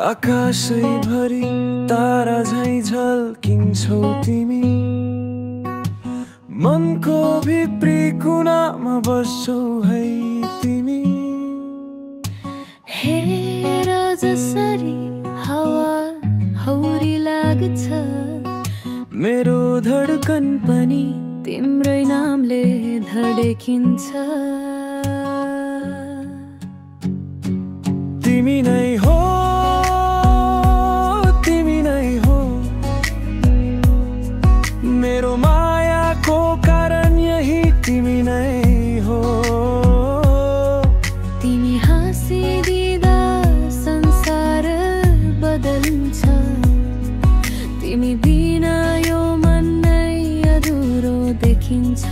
आकाशैभरि तारा झैं झल्किन्छौ तिमी, मनको भित्री कुनामा बस्छौ है तिमी। हेर जसरी हावा हौरी लाग्छ, मेरो धड्कन पनि तिम्रै नामले धड्किन्छ। तिमी नै हो, तिमी नै हो, मेरो मायाको कारण यही तिमी नै हो। तिमी हाँसिदिँदा संसार बदल्छ, तिमी बिना यो मन नै अधुरो देखिन्छ।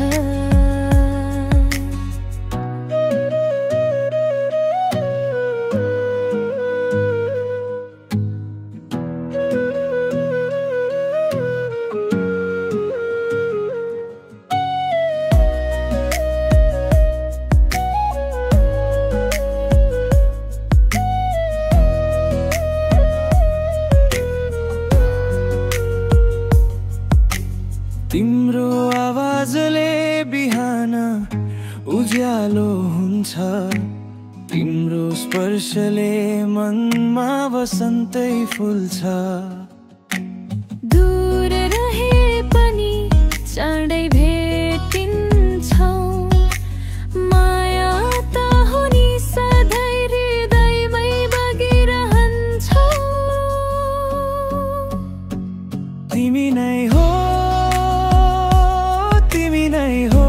तिम्रो आवाजले बिहान उज्यालो हुन्छ, तिम्रो स्पर्शले मनमा वसन्तै फुल्छ। दूर रहे पनि चाँडै भेटिन्छौँ, माया त हो नि सधैँ हृदयमै बगिरहन्छौ। तिमी नै हो, तिमी नै हो,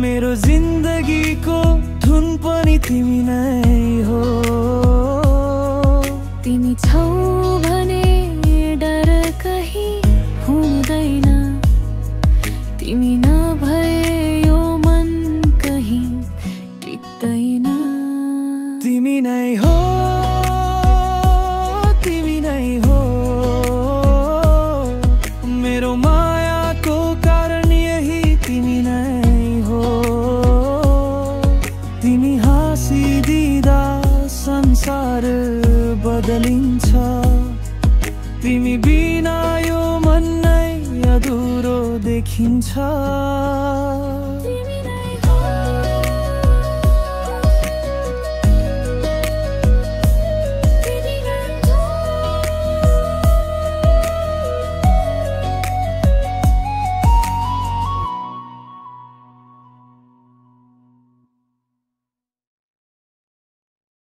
मेरो जिन्दगीको धुन पनि तिमी नै हो। तिमी छौ भने डर कहीँ हुँदैन, तिमी नभए यो मन कहीँ टिक्दैन। तिमी नै हो, तिमी नै हो, मेरो मायाको कारण यही तिमी नै हो। तिमी हाँसिदिँदा संसार बदलिन्छ, तिमी बिना यो मन नै अधुरो देखिन्छ।